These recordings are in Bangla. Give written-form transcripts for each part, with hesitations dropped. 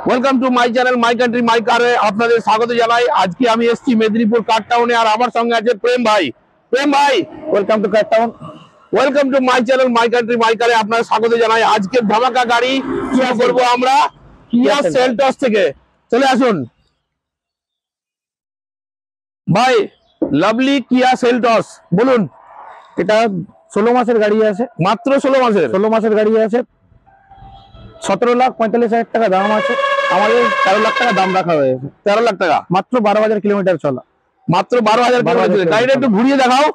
Welcome to my channel my country my কারে আপনাদের স্বাগত জানাই। আজকে আমি এসেছি মেদিনীপুর কার টাউনে, আর আমার সঙ্গে আছে প্রেম ভাই। প্রেম ভাই, welcome to car town. Welcome to my channel my country my কারে আপনাদের স্বাগত জানাই। আজকে ধামাকা গাড়ি শুরু করবো আমরা কিয়া সেলটস থেকে। চলে আসুন ভাই, লাভলি কিয়া সেলটস বলুন। এটা 16 মাসের গাড়ি আছে, মাত্র 16 মাসের গাড়ি আছে। 17,45,000 টাকা দাম আছে। আমাদের 13 লাখ টাকা দাম রাখা হয়েছে। 13 লাখ টাকা, মাত্র 12,000 কিলোমিটার চলা। মাত্র 12,000 কিলোমিটার। গাড়িটা একটু ঘুরিয়ে দেখাও।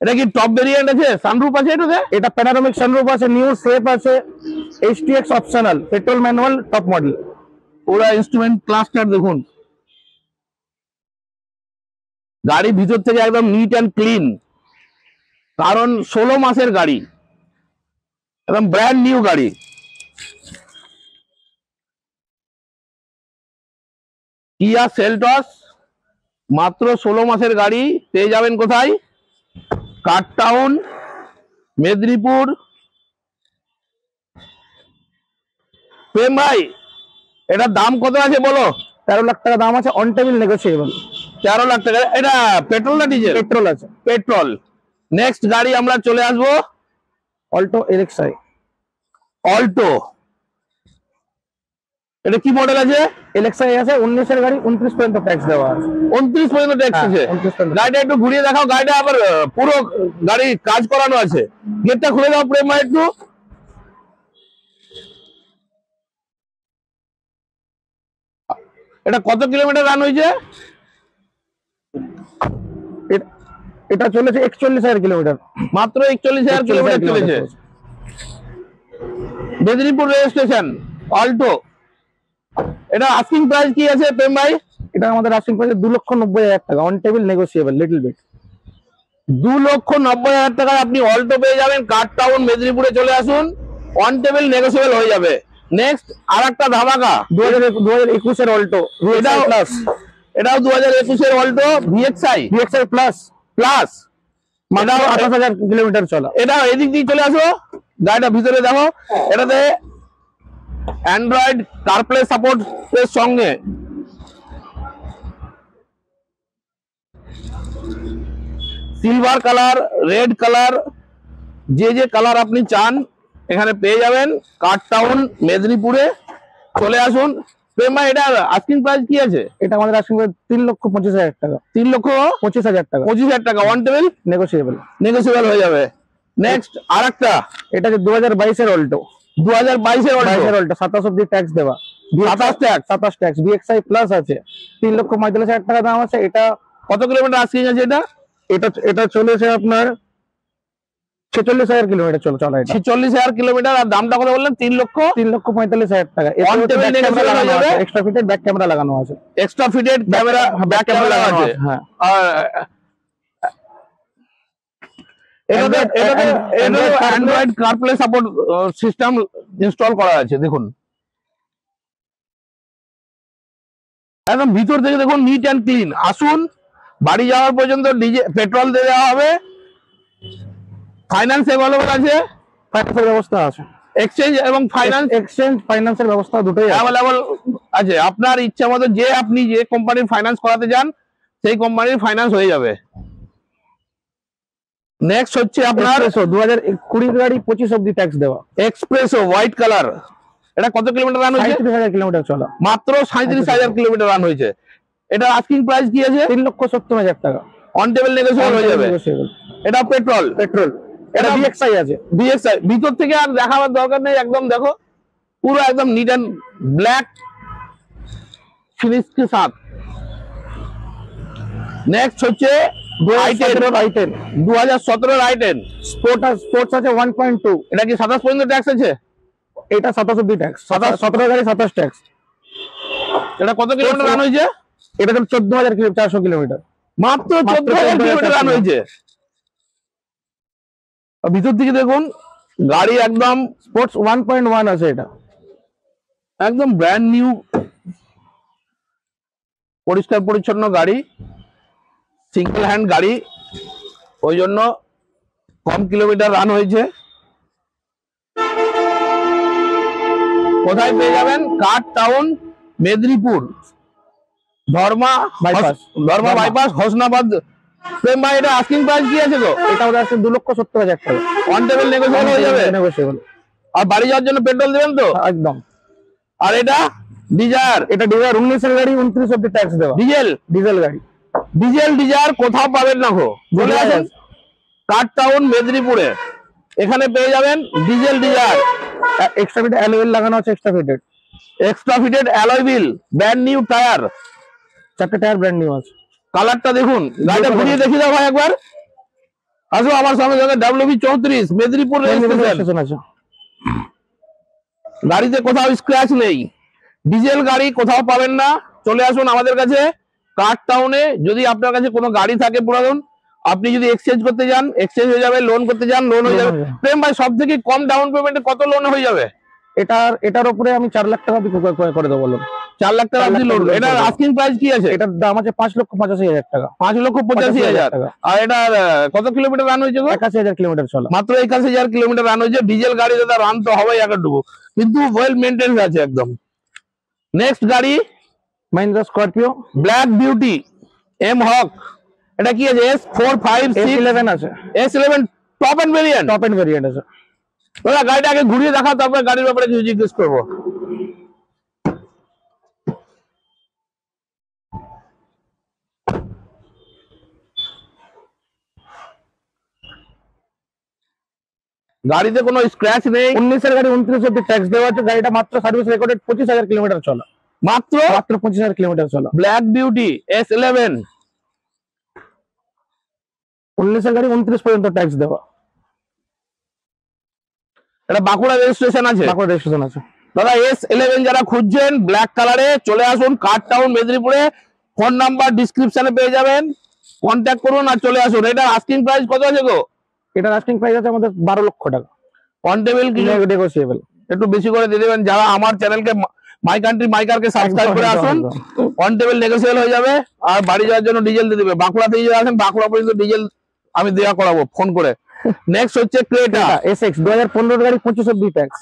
এটা কি টপ ভেরিয়েন্ট আছে, সানরুফ আছে এটাতে? এটা প্যানোরামিক সানরুফ আছে, নিউ শেপ আছে, HTX optional, petrol manual, top model. পুরো ইনস্ট্রুমেন্ট ক্লাস্টার দেখুন। গাড়ি ভিতর থেকে একদম নিট অ্যান্ড ক্লিন, কারণ 16 মাসের গাড়ি, একদম ব্র্যান্ড নিউ গাড়ি। কিয়া সেলটস মাত্র 16 মাসের গাড়ি পেয়ে যাবেন কোথায়? কার টাউন, মেদিনীপুর। প্রেম ভাই, এটার দাম কত আছে বলো? 13 লাখ টাকা দাম আছে, অন টেবিল নেগোসিয়েবল। 13 লাখ টাকা। এটা পেট্রোল না ডিজেল? পেট্রোল আছে। পেট্রোল। নেক্সট গাড়ি আমরা চলে আসবো অল্টো LXi। অল্টো, এটা কি মডেল আছে? LXi আছে, 19 এর গাড়ি, 29 পর্যন্ত ট্যাক্স দেওয়া আছে। 29 পর্যন্ত ট্যাক্স আছে। 29 পর্যন্ত। গাড়িটা একটু ঘুরিয়ে দেখাও। গাড়িটা আবার পুরো গাড়ি কাজ করানো আছে। গেটটা খুলে দাও প্রেম ভাই একটু। এটা কত কিলোমিটার রান হয়েছে? এটা চলেছে 41,000 কিলোমিটার। মাত্র 41,000 কিলোমিটার চলেছে। Medinipur rail station, Alto. এটা আস্কিং প্রাইস কি আছে প্রেম ভাই? এটা আমাদের আস্কিং প্রাইস 2,90,000 টাকা, on table negotiable little bit. 2,90,000 টাকায় আপনি অল্টো পেয়ে যাবেন। কার টাউন মেদিনীপুরে চলে আসুন, অন টেবিল নেগোসিয়েবল হয়ে যাবে। নেক্সট আর একটা ধামাকা, 2021 এর অল্টো, এটাও 2021 এর অল্টো VXi প্লাস প্লাস। এটাও 28,000 কিলোমিটার চলা। এটা এদিক দিয়ে চলে আসো, গাড়িটা ভিতরে দেখো। এটাতে অ্যান্ড্রয়েড কারপ্লে সাপোর্ট এর সঙ্গে সিলভার কালার, রেড কালার, যে কালার আপনি চান এখানে পেয়ে যাবেন। কার টাউন মেদিনীপুরে চলে আসুন। প্রেম ভাই, এটা আস্কিং প্রাইস কি আছে? এটা আমাদের আস্কিং প্রাইস 3,25,000 টাকা। 3,25,000 টাকা। 25,000 টাকা অন টেবিল নেগোসিয়েবল হয়ে যাবে। নেক্সট আর একটা, এটা যে 2022 এর অল্টো, 2022 এর অল্টো, 27 অব্দি ট্যাক্স দেওয়া। 27 ট্যাক্স। VXi প্লাস আছে, 3,45,000 টাকা দাম আছে। এটা কত কিলোমিটার আস্কিং আছে? এটা চলেছে আপনার 46,000 কিলোমিটার চলা। 46,000 কিলোমিটার। আর দামটা কত বললেন? 3,45,000 টাকা। এক্সট্রা ফিটেড ব্যাক ক্যামেরা লাগানো আছে। Extra fitted camera, back camera লাগানো আছে। হ্যাঁ। আর Android CarPlay support system install করা আছে। দেখুন একদম ভিতর থেকে দেখুন, নিট অ্যান্ড ক্লিন। আসুন, বাড়ি যাওয়ার পর্যন্ত পেট্রোল দিয়ে দেওয়া হবে। ফাইন্যান্স অ্যাভেলেবল আছে, ফাইন্যান্সের ব্যবস্থা আছে। এক্সচেঞ্জ এবং ফাইন্যান্সের ব্যবস্থা দুটোই অ্যাভেলেবল আছে। আপনার ইচ্ছা মতো আপনি যে কোম্পানির ফাইন্যান্স করাতে চান সেই কোম্পানির ফাইন্যান্স হয়ে যাবে। নেক্সট হচ্ছে আপনার 2020 গাড়ি, 25 অব্দি ট্যাক্স দেওয়া। Espresso white colour. এটা কত কিলোমিটার রান হয়েছে? 37,000 কিলোমিটার চলা। মাত্র 37,000 কিলোমিটার রান হয়েছে। এটা আস্কিং প্রাইস কি আছে? 3,70,000 টাকা। অন টেবিল নেগোসিয়েবল হয়ে যাবে। এটা পেট্রোল। এটা VXi আছে। VXi ভিতর থেকে আর দেখাবার দরকার নেই, একদম দেখো পুরো একদম নিট এন্ড ব্ল্যাক ফিনিশ के साथ। নেক্সট হচ্ছে 2017 i10 স্পোর্টস আছে 1.2। এটা কি 27 পর্যন্ত ট্যাক্স আছে? এটা 27 অব্দি ট্যাক্স। 17 গাড়ি 27 ট্যাক্স। এটা কত কিলোমিটার রান হয়েছে? এটা 14,400 কিলোমিটার। মাত্র 14,000 কিলোমিটার রান হয়েছে। ভিতর দিকে দেখুন, গাড়ি একদম স্পোর্টস 1.1 আছে। এটা একদম ব্র্যান্ড নিউ, পরিষ্কার পরিচ্ছন্ন গাড়ি, সিঙ্গেল হ্যান্ড গাড়ি, ওই জন্য কম কিলোমিটার রান হয়েছে। কোথায় পেয়ে যাবেন? কাট টাউন, মেদিনীপুর, ধর্মা Bypass। ধর্মা বাইপাস, হোসনাবাদ। প্রেম ভাই, এটা আস্কিং প্রাইস কি আছে গো? এটা ওদের আছে 2,70,000 টাকা। অন টেবিল নেগোশিয়েবল হয়ে যাবে? নেগোশিয়েবল। আর বাড়ি যাওয়ার জন্য পেট্রোল দেবেন তো? একদম। আর এটা ডিজায়ার, এটা ডিজায়ার 19 এর গাড়ি, 29 অব্দি ট্যাক্স দেওয়া। ডিজেল ডিজেল গাড়ি। ডিজায়ার কোথাও পাবেন না গো। চলে আসুন কাট টাউন, মেদিনীপুরে। এখানে পেয়ে যাবেন diesel Dzire. Extra fitted alloy লাগানো আছে, extra fitted alloy wheel, brand new tyre, 4টে টায়ার ব্র্যান্ড নিউ আছে। কালারটা দেখুন। গাড়িটা ঘুরিয়ে দেখিয়ে দাও ভাই একবার। আসো আমার সঙ্গে সঙ্গে। WB34 মেদিনীপুর রেজিস্ট্রেশন স্টেশন আছে। গাড়িতে কোথাও স্ক্র্যাচ নেই। ডিজেল গাড়ি কোথাও পাবেন না। চলে আসুন আমাদের কাছে কাট টাউনে। যদি আপনার কাছে কোনো গাড়ি থাকে পুরাতন, আপনি যদি এক্সচেঞ্জ করতে যান, এক্সচেঞ্জ হয়ে যাবে। লোন করতে যান, লোন হয়ে যাবে। প্রেম ভাই, সব থেকে কম ডাউন পেমেন্টে কত লোন হয়ে যাবে? এটার উপরে আমি 4 লাখ টাকা করে দেবো বলুন। 4 লাখ টাকা আপনি লোন। এটার আস্কিং প্রাইস কি আছে? এটার দাম আছে 5,85,000 টাকা। 5,85,000 টাকা। আর এটার কত কিলোমিটার রান হয়েছে? 81,000 কিলোমিটার চলা। মাত্র 81,000 কিলোমিটার রান হয়েছে। ডিজেল গাড়ি দাদা, রান তো হবেই একটুকু, কিন্তু ওয়েল মেনটেন্স আছে একদম। নেক্সট গাড়ি মাহিন্দ্রা স্করপিও ব্ল্যাক বিউটি এম হক। এটা কি আছে? S456 S11 আছে। S11 top end variant. Top end variant আছে। দাদা গাড়িটা আগে ঘুরিয়ে দেখাও, তারপরে গাড়ির ব্যাপারে কিছু জিজ্ঞেস করবো। গাড়িতে কোনো স্ক্র্যাচ নেই। 19 এর গাড়ি, 29 অব্দি ট্যাক্স দেওয়া আছে। গাড়িটা মাত্র সার্ভিস রেকর্ডেড 25,000 কিলোমিটার চলা। মাত্র 25,000 কিলোমিটার চলা। Black beauty S11। 19 এর গাড়ি, 29 পর্যন্ত ট্যাক্স দেওয়া। এটা বাঁকুড়া রেজিস্ট্রেশন আছে। বাঁকুড়া রেজিস্ট্রেশন আছে। দাদা S11 যারা খুঁজছেন ব্ল্যাক কালারে, চলে আসুন কাট টাউন মেদিনীপুরে। ফোন নাম্বার ডিসক্রিপশনে পেয়ে যাবেন, কন্ট্যাক্ট করুন আর চলে আসুন। এটা আস্কিং প্রাইস কত আছে গো? এটার আস্কিং প্রাইস আছে আমাদের 12 লক্ষ টাকা। অন টেবিল কিছু নেগোশিয়েবল। একটু বেশি করে দিয়ে দেবেন। যারা আমার চ্যানেলকে মাই কান্ট্রি মাইকারকে সাবস্ক্রাইব করে আসুন, অন টেবিল নেগোশিয়েবল হয়ে যাবে। আর বাড়ি যাওয়ার জন্য ডিজেল দিয়ে দেবে। বাঁকুড়া থেকে যদি আসেন, বাঁকুড়া পর্যন্ত ডিজেল আমি দেওয়া করাবো ফোন করে। নেক্সট হচ্ছে ক্রেটা SX 2015 গাড়ি, 25 অব্দি ট্যাক্স।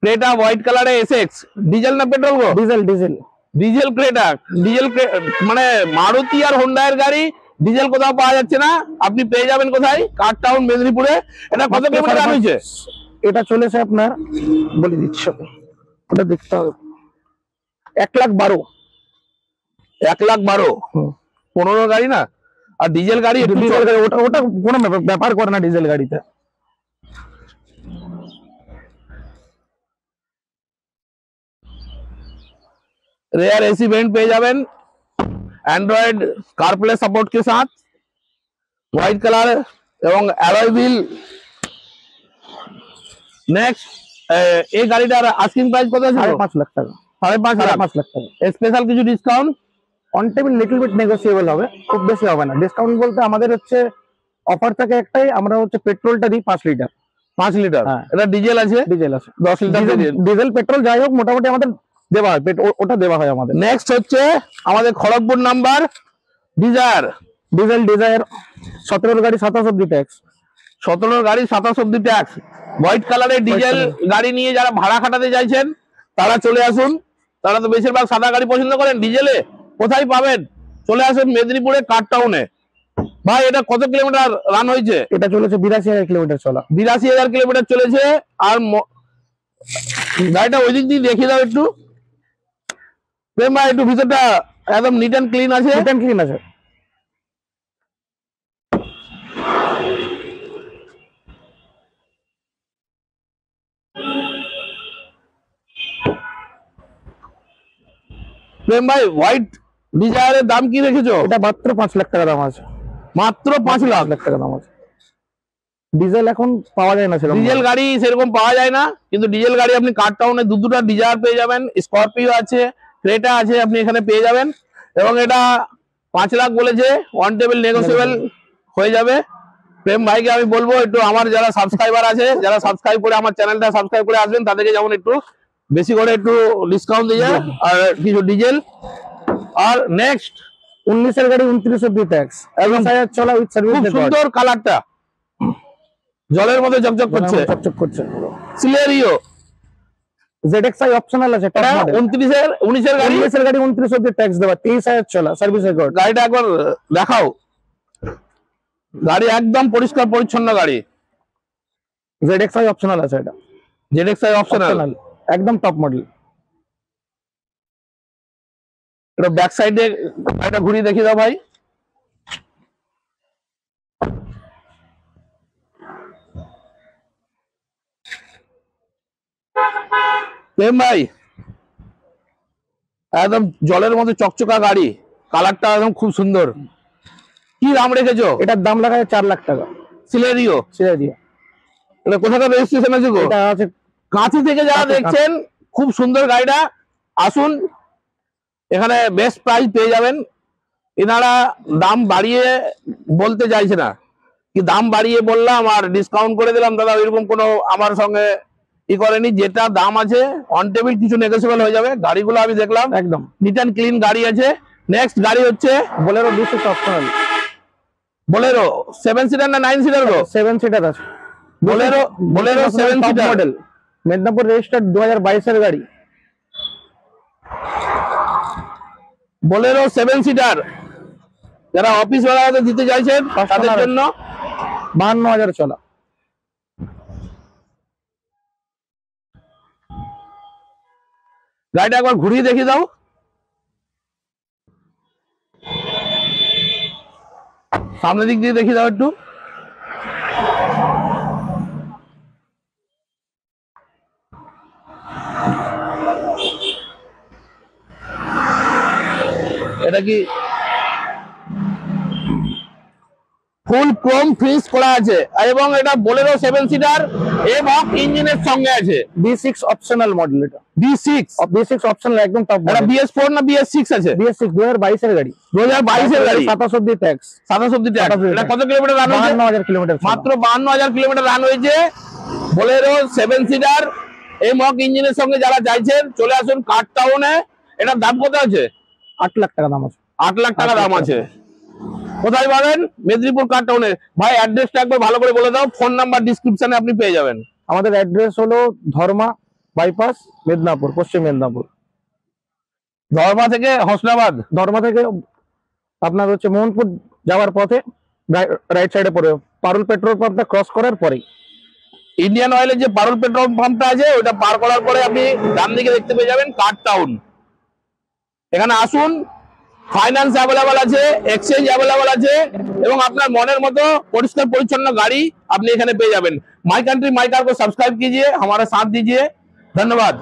ক্রেটা হোয়াইট কালারে SX। ডিজেল না পেট্রোল গো? ডিজেল। Diesel Creta. মানে মারুতি আর হোন্ডা এর গাড়ি, ডিজেল কোথাও পাওয়া যাচ্ছে না। আপনি পেয়ে যাবেন কোথায়? কাট টাউন মেদিনীপুরে। এটা কত কিলোমিটার রান হয়েছে? এটা চলেছে আপনার, বলে দিচ্ছি, ওটা দেখতে হবে, 1,12,000। 1,12,000। 15 গাড়ি না? আর ডিজেল গাড়ি ডিজেল গাড়ি ওটা কোনো ব্যাপার করে না ডিজেল গাড়িতে। रेयर एसी वेंट पे जावेन, एंड्रॉइड कारप्ले सपोर्ट के साथ, व्हाइट कलर एवं एलॉय व्हील। नेक्स्ट এই গাড়িটার আস্কিং প্রাইস কত আছে? 5.5 লাখ টাকা। 5.5 লাখ। স্পেশাল কিছু discount? On table little bit negotiable হবে, খুব বেশি হবে না। ডিসকাউন্ট বলতে আমাদের হচ্ছে অফার থাকে একটাই, আমরা হচ্ছে পেট্রোলটা দিই 5 লিটার। 5 লিটার। হ্যাঁ। এটা ডিজেল আছে? ডিজেল আছে 10 লিটার ডিজেল পেট্রোল যাই হোক মোটামুটি আমাদের দেওয়া হয়, ওটা দেওয়া হয় আমাদের। নেক্সট হচ্ছে আমাদের খড়গপুর নাম্বার ডিজায়ার। ডিজায়ার 17 গাড়ি, 27 অব্দি ট্যাক্স। 17 গাড়ি 27 অব্দি ট্যাক্স। হোয়াইট কালারের ডিজেল গাড়ি নিয়ে যারা ভাড়া খাটাতে চাইছেন তারা চলে আসুন। তারা তো বেশিরভাগ সাদা গাড়ি পছন্দ করেন, ডিজেলে কোথায় পাবেন? চলে আসুন মেদিনীপুরে কাট টাউনে। ভাই এটা কত কিলোমিটার রান হয়েছে? এটা চলেছে 82,000 কিলোমিটার চলা। 82,000 কিলোমিটার চলেছে। আর গাড়িটা ওই দিক দিয়ে দেখিয়ে দাও একটু প্রেম ভাই, একটু ভিতরটা একদম নিট অ্যান্ড ক্লিন আছে। নিট অ্যান্ড ক্লিন আছে। প্রেম ভাই, হোয়াইট ডিজায়ারের দাম কি রেখেছো? এটা মাত্র 5 লাখ টাকা দাম আছে। মাত্র 5 লাখ টাকা দাম আছে। ডিজেল এখন পাওয়া যায় না সেরকম। ডিজেল গাড়ি সেরকম পাওয়া যায় না, কিন্তু ডিজেল গাড়ি আপনি কাট টাউনে দুটা ডিজায়ার পেয়ে যাবেন। স্করপিও আছে, ক্রেটা আছে, আপনি এখানে পেয়ে যাবেন। এবং এটা 5 লাখ বলেছে, অন টেবিল নেগোসিয়েবল হয়ে যাবে। প্রেম ভাইকে আমি বলবো একটু আমার যারা সাবস্ক্রাইবার আছে, যারা সাবস্ক্রাইব করে আমার চ্যানেলটা সাবস্ক্রাইব করে আসবেন, তাদেরকে যেমন একটু বেশি করে একটু ডিসকাউন্ট দিয়ে যায় আর কিছু ডিজেল। আর নেক্সট 19 এর গাড়ি, 29 অব্দি ট্যাক্স, 21,000 চলা উইথ সার্ভিস। খুব সুন্দর কালারটা, জলের মধ্যে চকচক করছে। চকচক করছে। সিলেরিও ZXi অপশনাল আছে, টপ এটা মডেল। 19 এর গাড়ি, 19 এর গাড়ি 29 অব্দি ট্যাক্স দেওয়া, 23,000 চলা, সার্ভিস রেকর্ড। গাড়িটা একবার দেখাও। গাড়ি একদম পরিষ্কার পরিচ্ছন্ন গাড়ি। ZXi অপশনাল আছে এটা, ZXi অপশনাল, অপশনাল একদম টপ মডেল। এটা ব্যাক সাইডে গাড়িটা ঘুরিয়ে দেখিয়ে দাও ভাই। প্রেম ভাই, একদম জলের মধ্যে চকচকা গাড়ি, কালারটা একদম খুব সুন্দর। কি দাম রেখেছো? এটার দাম লাগায় 4 লাখ টাকা। সিলেরিও, ছেড়ে দিয়ে এটা কোথাকার রেজিস্ট্রেশন আছে গো? এটা আছে কাঁথি থেকে যারা দেখছেন, খুব সুন্দর গাড়িটা। আসুন, এখানে বেস্ট প্রাইস পেয়ে যাবেন। এনারা দাম বাড়িয়ে বলতে চাইছে না, কি দাম বাড়িয়ে বললাম আর ডিসকাউন্ট করে দিলাম দাদা, এরকম কোনো আমার সঙ্গে ই করেনি। যেটা দাম আছে অন টেবিল, কিছু নেগোসিয়েবল হয়ে যাবে। গাড়িগুলো আমি দেখলাম একদম নিট অ্যান্ড ক্লিন গাড়ি আছে। নেক্সট গাড়ি হচ্ছে Bolero B6 optional. Bolero 7 seater না 9 সিটার গো? 7 সিটার আছে। Bolero 7 seater model, Medinipur registered, 2022 এর গাড়ি। বোলেরো 7 সিটার, যারা অফিস ভাড়াতে দিতে চাইছেন তাদের জন্য। 52,000 চলা। গাড়িটা একবার ঘুরিয়ে দেখিয়ে দাও। সামনের দিক দিয়ে দেখিয়ে দাও একটু। এটা কি ফুল ক্রোম ফিনিশ করা আছে, এবং এটা বোলেরো 7 সিটার এবং ইঞ্জিনের সঙ্গে আছে। B6 অপশনাল মডেল এটা। B6 B6 অপশনাল একদম টপ এটা মডেল। BS4 না BS6 আছে? BS6 2022 এর গাড়ি। 2022 এর গাড়ি, 27 অব্দি ট্যাক্স। 27 অব্দি ট্যাক্স। 27 এটা কত কিলোমিটার রান হয়েছে? 52,000 কিলোমিটার। মাত্র 52,000 কিলোমিটার রান হয়েছে। বোলেরো 7 সিটার এই মক ইঞ্জিনের সঙ্গে যারা চাইছেন, চলে আসুন কার টাউনে। এটার দাম কত আছে? 8 লাখ টাকা দাম আছে। 8 লাখ টাকা দাম আছে। কোথায় পাবেন? মেদিনীপুর কার টাউনে। ভাই অ্যাড্রেসটা একবার ভালো করে বলে দাও। ফোন নাম্বার ডিসক্রিপশনে আপনি পেয়ে যাবেন। আমাদের অ্যাড্রেস হলো ধর্মা বাইপাস, মেদিনীপুর, পশ্চিম মেদিনীপুর। ধর্মা থেকে হোসনাবাদ, ধর্মা থেকে আপনার হচ্ছে মোহনপুর যাওয়ার পথে রাইট সাইডে পড়বে, পারুল পেট্রোল পাম্পটা ক্রস করার পরেই। ইন্ডিয়ান অয়েলের যে পারুল পেট্রোল পাম্পটা আছে, ওটা পার করার পরে আপনি ডান দিকে দেখতে পেয়ে যাবেন কার টাউন। এখানে আসুন, ফাইন্যান্স অ্যাভেলেবল আছে, এক্সচেঞ্জ অ্যাভেলেবল আছে, এবং আপনার মনের মতো পরিষ্কার परिच्छन्न गाड़ी আপনি এখানে পেয়ে যাবেন। माई कंट्री माई कार को सब्सक्राइब कीजिए, हमारा साथ दीजिए। धन्यवाद।